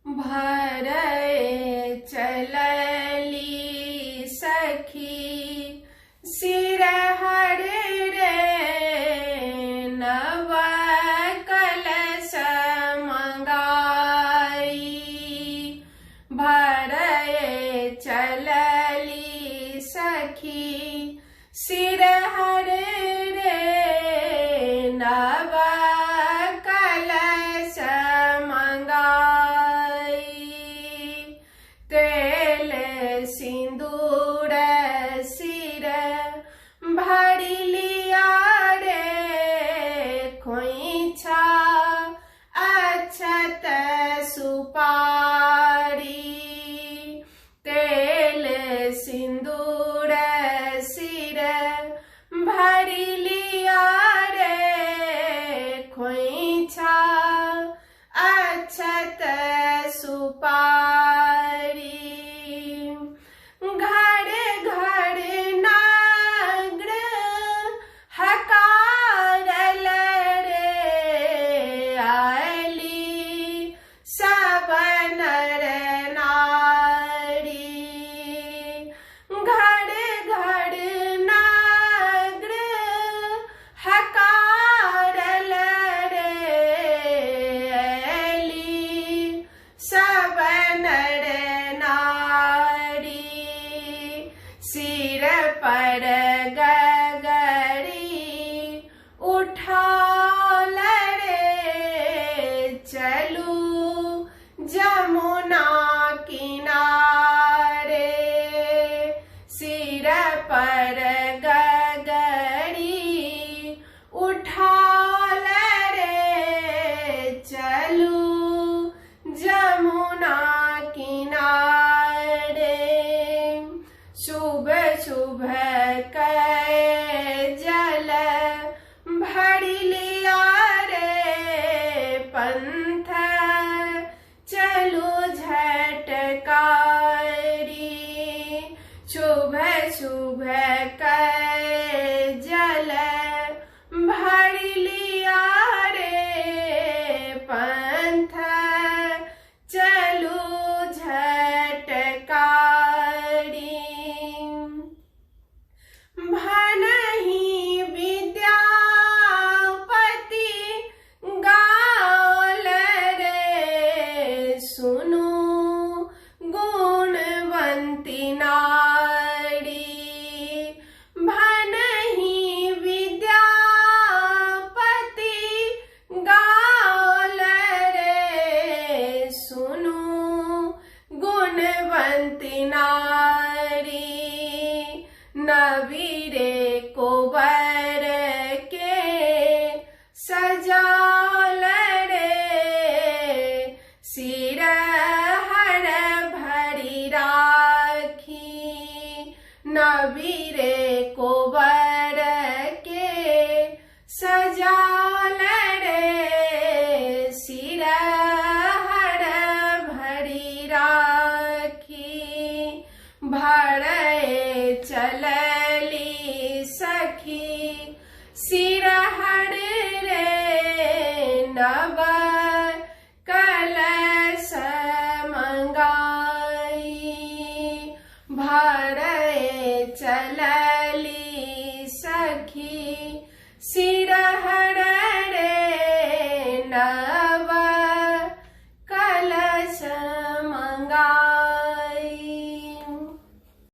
भरए चलली सखी सिरहरे रे नव कलश मंगाई। भरए चलली सखी सिरहरे रे नव कलश मंगाई। तेल सिंदूर सिर भरी लिया रे खोइछा अक्षत सुपारी। तेल सिंदूर सिर भरी लिया रे खोइछा अक्षत सुपारी। घर घर नागर हकारल रे आली सब नर नारी। घर घर नागर हकारल रे आली सब नर नारी। सिर पर गगरी उठाल रे चलू जमुना किनारे। सिर पर गगरी उठाल रे चलू जमुना किनारे। शुभ शुभ कै जल भरी लिया रे पंथ चलू झटकारी। शुभ शुभ कै जल भरी लिया रे पंथ चलू झटकारी। भनहि विद्यापति गाओल रे सुनु गुणवंती नारी। भनहि विद्यापति गाओल रे सुनु गुणवंती नारी। नवीरे कोबर के सजाल रे